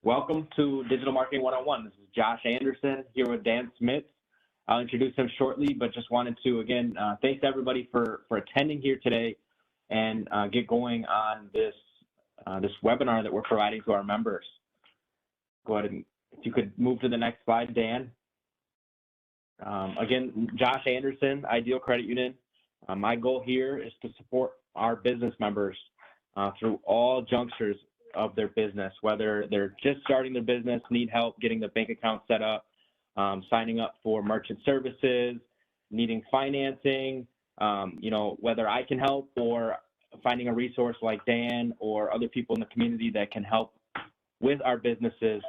Welcome to Digital Marketing 101. This is Josh Anderson here with Dan Smith. I'll introduce him shortly, but just wanted to, again, thanks everybody for attending here today and get going on this webinar that we're providing to our members. Go ahead and, if you could move to the next slide, Dan. Again, Josh Anderson, Ideal Credit Union. My goal here is to support our business members through all junctures of their business, whether they're just starting their business, need help getting the bank account set up, signing up for merchant services, needing financing, whether I can help or finding a resource like Dan or other people in the community that can help with our businesses.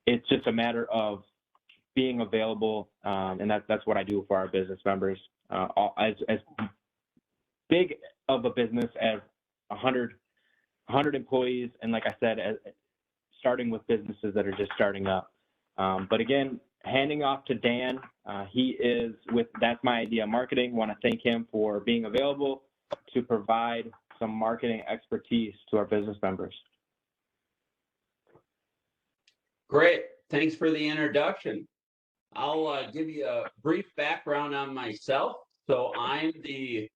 It's just a matter of being available, and that's what I do for our business members. As big of a business as 100 employees, and like I said, starting with businesses that are just starting up. But again, handing off to Dan, he is with That's My Idea Marketing. Want to thank him for being available to provide some marketing expertise to our business members. Great, thanks for the introduction. I'll give you a brief background on myself. So I'm the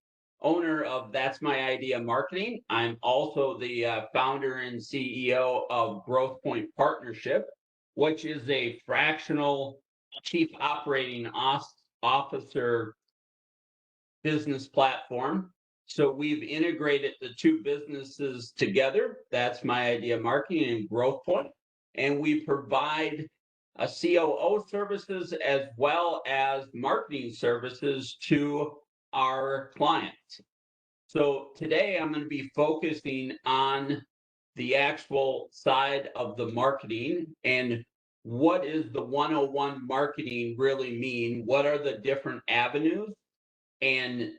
owner of That's My Idea Marketing. I'm also the founder and CEO of Growth Point Partnership, which is a fractional chief operating officer business platform. So we've integrated the two businesses together, That's My Idea Marketing and Growth Point, and we provide COO services as well as marketing services to our clients. So today I'm going to be focusing on the actual side of the marketing and what is the 101 marketing really mean? What are the different avenues and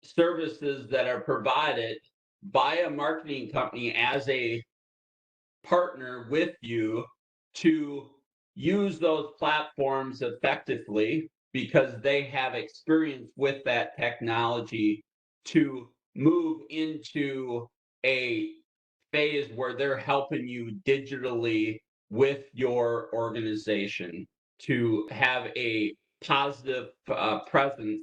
services that are provided by a marketing company as a partner with you to use those platforms effectively because they have experience with that technology to move into a phase where they're helping you digitally with your organization to have a positive presence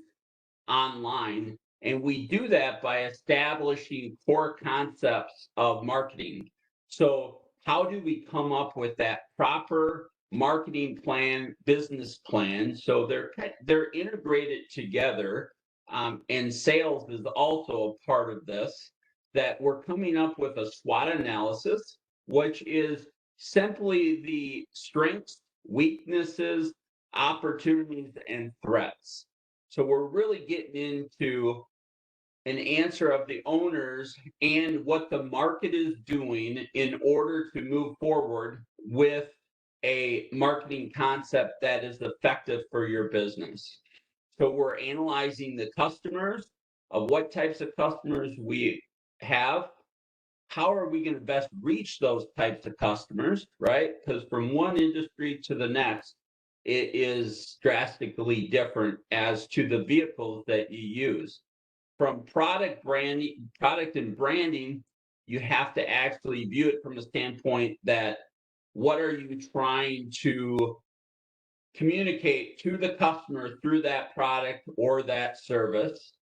online. And we do that by establishing core concepts of marketing. So how do we come up with that proper marketing plan, business plan? So they're integrated together, and sales is also a part of this, that we're coming up with a SWOT analysis, which is simply the strengths, weaknesses, opportunities, and threats. So we're really getting into an answer of the owners and what the market is doing in order to move forward with a marketing concept that is effective for your business. So we're analyzing the customers, of what types of customers we have. How are we going to best reach those types of customers, right? Because from one industry to the next, it is drastically different as to the vehicles that you use. From product and branding, you have to actually view it from a standpoint that what are you trying to communicate to the customer through that product or that service,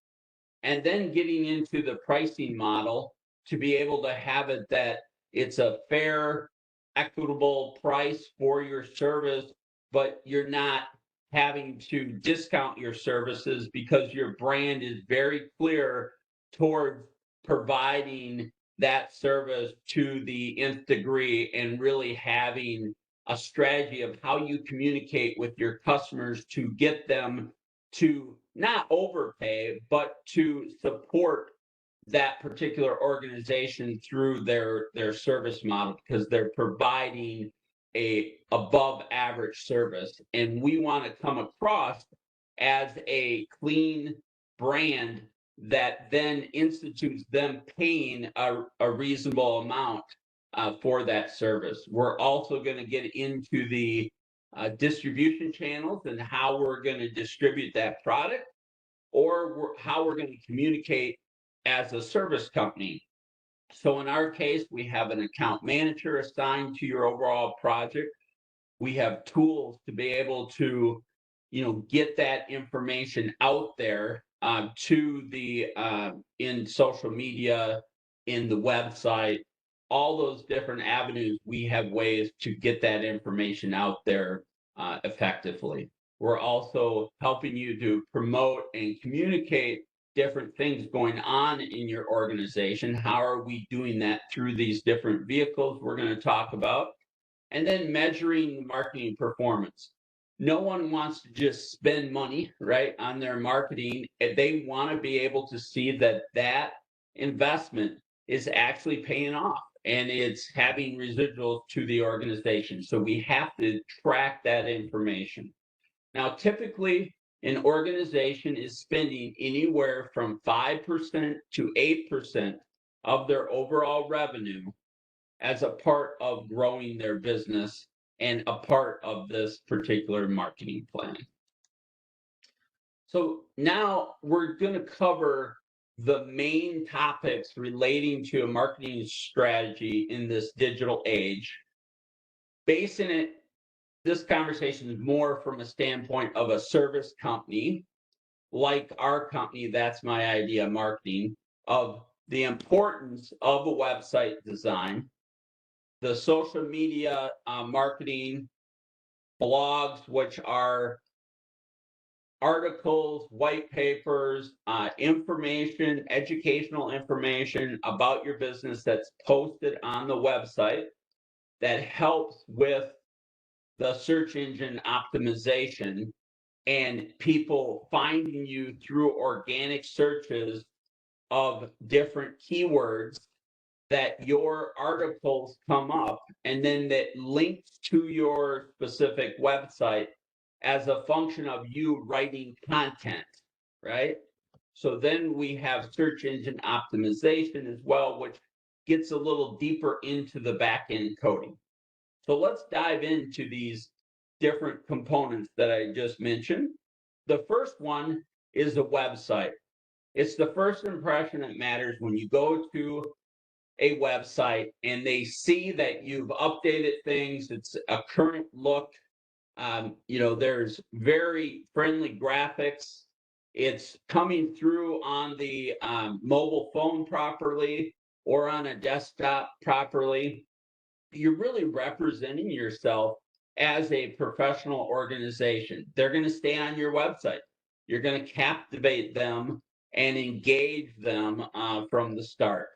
and then getting into the pricing model to be able to have it that it's a fair, equitable price for your service, but you're not having to discount your services because your brand is very clear towards providing that service to the nth degree and really having a strategy of how you communicate with your customers to get them to not overpay, but to support that particular organization through their service model because they're providing a above average service. And we want to come across as a clean brand that then institutes them paying a reasonable amount for that service. We're also going to get into the distribution channels and how we're going to distribute that product, or how we're going to communicate as a service company. So in our case, we have an account manager assigned to your overall project. We have tools to be able to, get that information out there to the in social media, in the website, all those different avenues. We have ways to get that information out there effectively. We're also helping you to promote and communicate different things going on in your organization. How are we doing that through these different vehicles we're going to talk about? And then measuring marketing performance. No one wants to just spend money, right, on their marketing. They want to be able to see that that investment is actually paying off and it's having residuals to the organization. So we have to track that information. Now, typically, an organization is spending anywhere from 5% to 8% of their overall revenue as a part of growing their business and a part of this particular marketing plan. So now we're going to cover the main topics relating to a marketing strategy in this digital age. Basing it, this conversation is more from a standpoint of a service company like our company, That's My Idea Marketing, of the importance of a website design, the social media marketing, blogs, which are articles, white papers, information, educational information about your business that's posted on the website that helps with the search engine optimization and people finding you through organic searches of different keywords, that your articles come up and then that links to your specific website as a function of you writing content, right? So then we have search engine optimization as well, which gets a little deeper into the back end coding. So let's dive into these different components that I just mentioned. The first one is a website. It's the first impression that matters. When you go to a website and they see that you've updated things, it's a current look, there's very friendly graphics, it's coming through on the mobile phone properly or on a desktop properly, you're really representing yourself as a professional organization. They're going to stay on your website. You're going to captivate them and engage them from the start.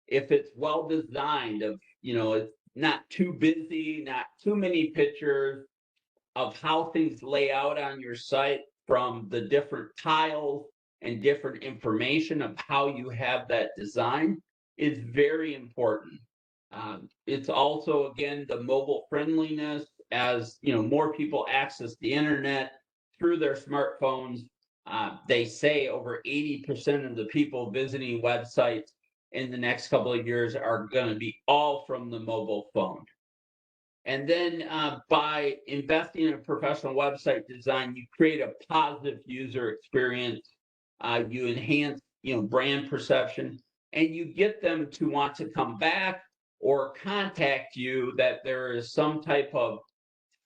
If it's well designed, it's not too busy, not too many pictures, of how things lay out on your site, from the different tiles and different information of how you have that design, is very important. It's also, again, the mobile friendliness. As more people access the internet through their smartphones, they say over 80% of the people visiting websites in the next couple of years are going to be all from the mobile phone. And then by investing in a professional website design, you create a positive user experience. You enhance, brand perception, and you get them to want to come back or contact you. That there is some type of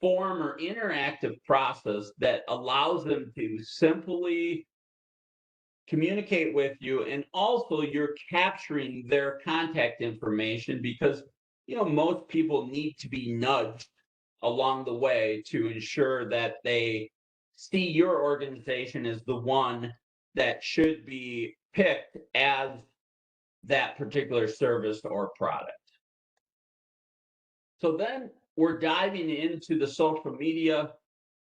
form or interactive process that allows them to simply communicate with you, and also you're capturing their contact information, because most people need to be nudged along the way to ensure that they see your organization as the one that should be picked as that particular service or product. So then we're diving into the social media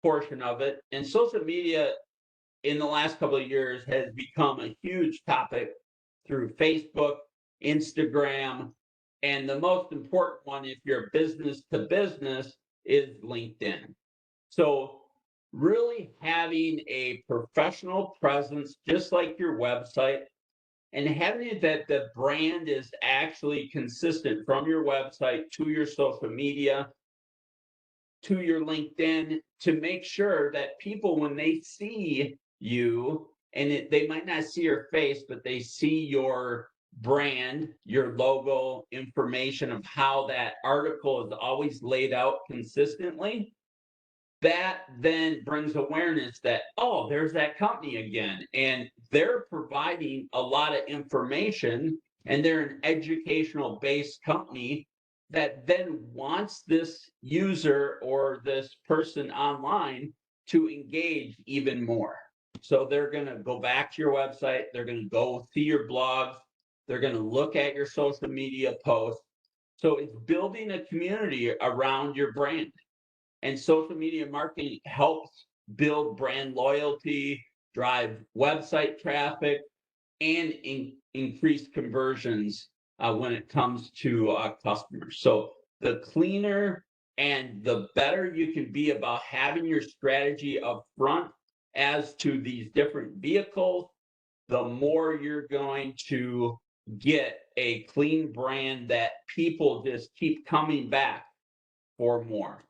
portion of it, and social media in the last couple of years has become a huge topic through Facebook, Instagram, and the most important one, if you're business to business, is LinkedIn. So really having a professional presence, just like your website, and having it that the brand is actually consistent from your website to your social media, to your LinkedIn, to make sure that people, when they see you, and they might not see your face, but they see your brand, your logo, information of how that article is always laid out consistently, that then brings awareness that, oh, there's that company again. And they're providing a lot of information, and they're an educational based company that then wants this user or this person online to engage even more. So they're going to go back to your website, they're going to go see your blogs, they're going to look at your social media posts. So it's building a community around your brand. And social media marketing helps build brand loyalty, drive website traffic, and increase conversions when it comes to customers. So the cleaner and the better you can be about having your strategy up front as to these different vehicles, the more you're going to get a clean brand that people just keep coming back for more.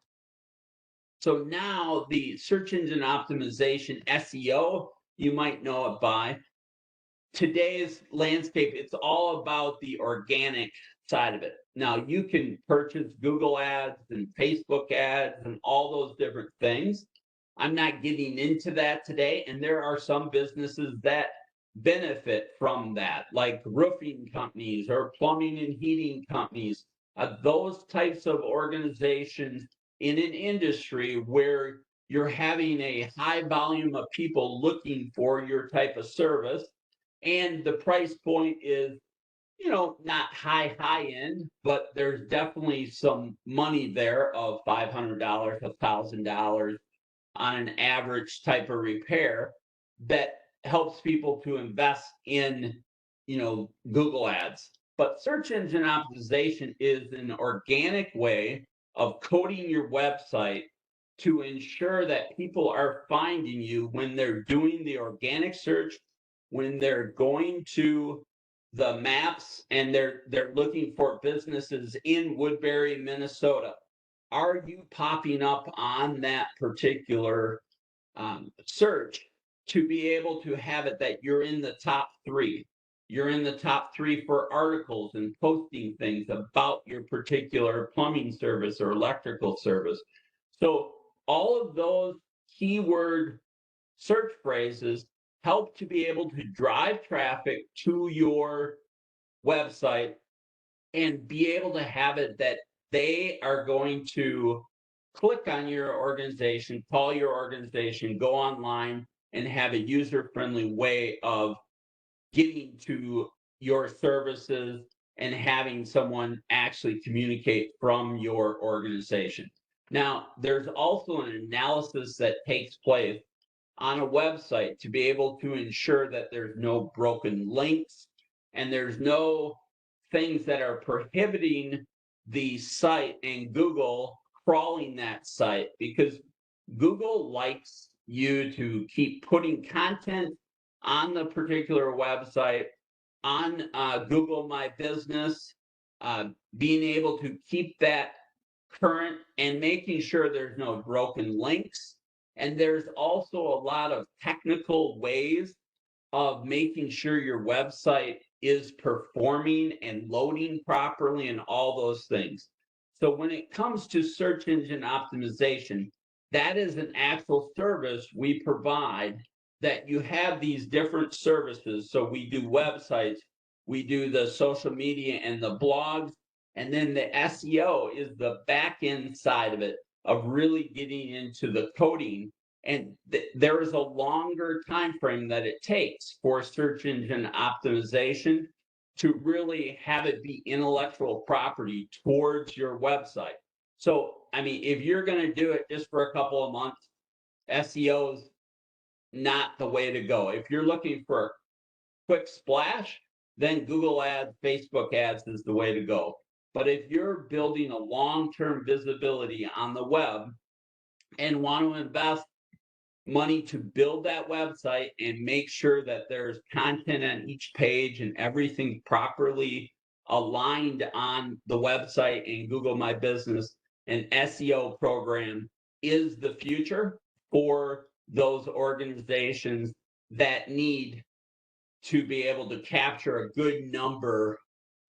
So now the search engine optimization, SEO, you might know it by today's landscape. It's all about the organic side of it. Now you can purchase Google ads and Facebook ads and all those different things. I'm not getting into that today. And there are some businesses that benefit from that, like roofing companies or plumbing and heating companies, those types of organizations in an industry where you're having a high volume of people looking for your type of service, and the price point is, not high end, but there's definitely some money there of $500, $1,000 on an average type of repair that helps people to invest in, Google ads. But search engine optimization is an organic way of coding your website to ensure that people are finding you when they're doing the organic search, when they're going to the maps and they're looking for businesses in Woodbury, Minnesota. Are you popping up on that particular search to be able to have it that you're in the top 3? You're in the top 3 for articles and posting things about your particular plumbing service or electrical service. So all of those keyword search phrases help to be able to drive traffic to your website and be able to have it that they are going to click on your organization, call your organization, go online, and have a user-friendly way of getting to your services and having someone actually communicate from your organization. Now, there's also an analysis that takes place on a website to be able to ensure that there's no broken links and there's no things that are prohibiting the site and Google crawling that site, because Google likes you to keep putting content on the particular website, on Google My Business, being able to keep that current and making sure there's no broken links. And there's also a lot of technical ways of making sure your website is performing and loading properly and all those things. So when it comes to search engine optimization, that is an actual service we provide, that you have these different services. So we do websites, we do the social media and the blogs, and then the SEO is the back end side of it, of really getting into the coding. And there is a longer time frame that it takes for search engine optimization to really have it be intellectual property towards your website. So, I mean, if you're going to do it just for a couple of months, SEO is not the way to go. If you're looking for a quick splash, then Google ads, Facebook ads is the way to go. But if you're building a long-term visibility on the web and want to invest money to build that website and make sure that there's content on each page and everything properly aligned on the website and Google My Business, an SEO program is the future for those organizations that need to be able to capture a good number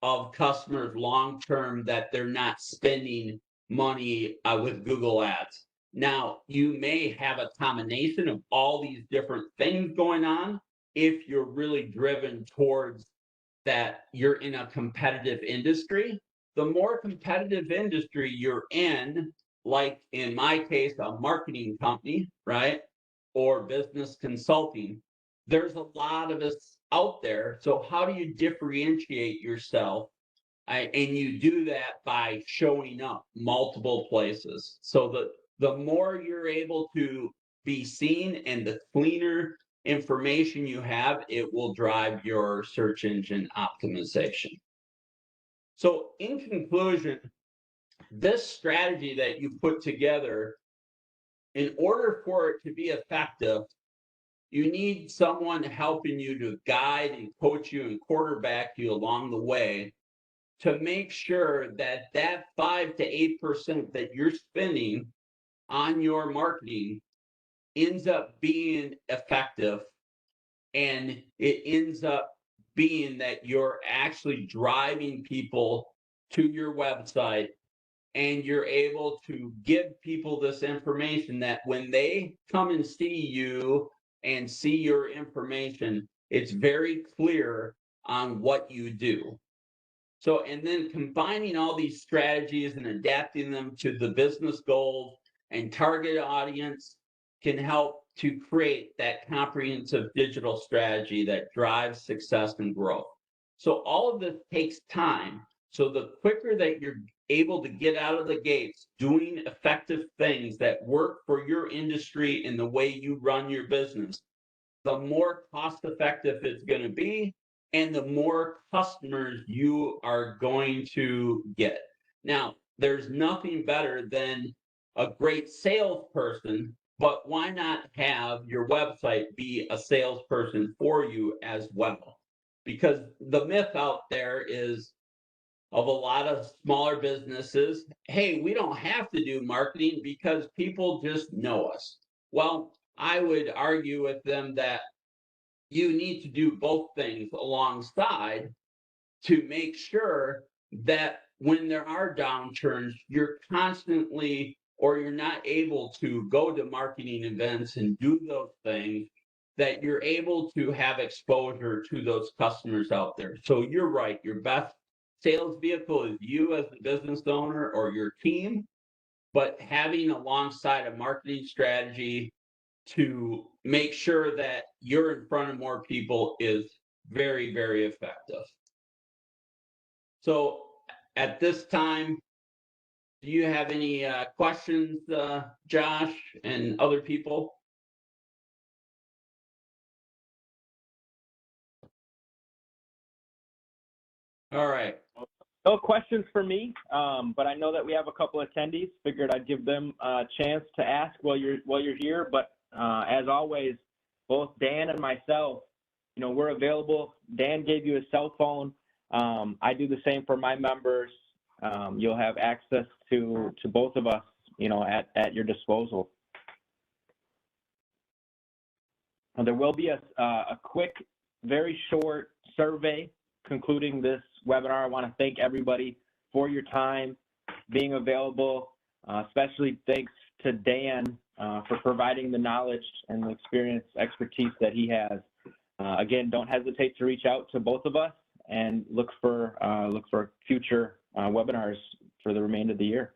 of customers long term that they're not spending money with Google Ads. Now, you may have a combination of all these different things going on if you're really driven towards that you're in a competitive industry. The more competitive industry you're in, like in my case, a marketing company, right? Or business consulting, there's a lot of us out there. So how do you differentiate yourself? And you do that by showing up multiple places. So the more you're able to be seen and the cleaner information you have, it will drive your search engine optimization. So in conclusion, this strategy that you put together, in order for it to be effective, you need someone helping you to guide and coach you and quarterback you along the way to make sure that that 5 to 8% that you're spending on your marketing ends up being effective, and it ends up being that you're actually driving people to your website, and you're able to give people this information that when they come and see you and see your information, it's very clear on what you do. So, and then combining all these strategies and adapting them to the business goals and target audience can help to create that comprehensive digital strategy that drives success and growth. So all of this takes time. So the quicker that you're able to get out of the gates doing effective things that work for your industry and the way you run your business, the more cost effective it's going to be, and the more customers you are going to get. Now, there's nothing better than a great salesperson, but why not have your website be a salesperson for you as well? Because the myth out there is of a lot of smaller businesses, hey, we don't have to do marketing because people just know us. Well, I would argue with them that you need to do both things alongside to make sure that when there are downturns, you're constantly, or you're not able to go to marketing events and do those things, that you're able to have exposure to those customers out there. So you're right, your best sales vehicle is you as the business owner or your team, but having alongside a marketing strategy to make sure that you're in front of more people is very, very effective. So at this time, do you have any questions, Josh and other people? All right. No questions for me, but I know that we have a couple attendees. Figured I'd give them a chance to ask while you're here. But as always, both Dan and myself, we're available. Dan gave you a cell phone. I do the same for my members. You'll have access to both of us, at your disposal. There will be a quick, very short survey concluding this webinar. I want to thank everybody for your time, being available, especially thanks to Dan for providing the knowledge and the expertise that he has. Again, don't hesitate to reach out to both of us and look for future webinars for the remainder of the year.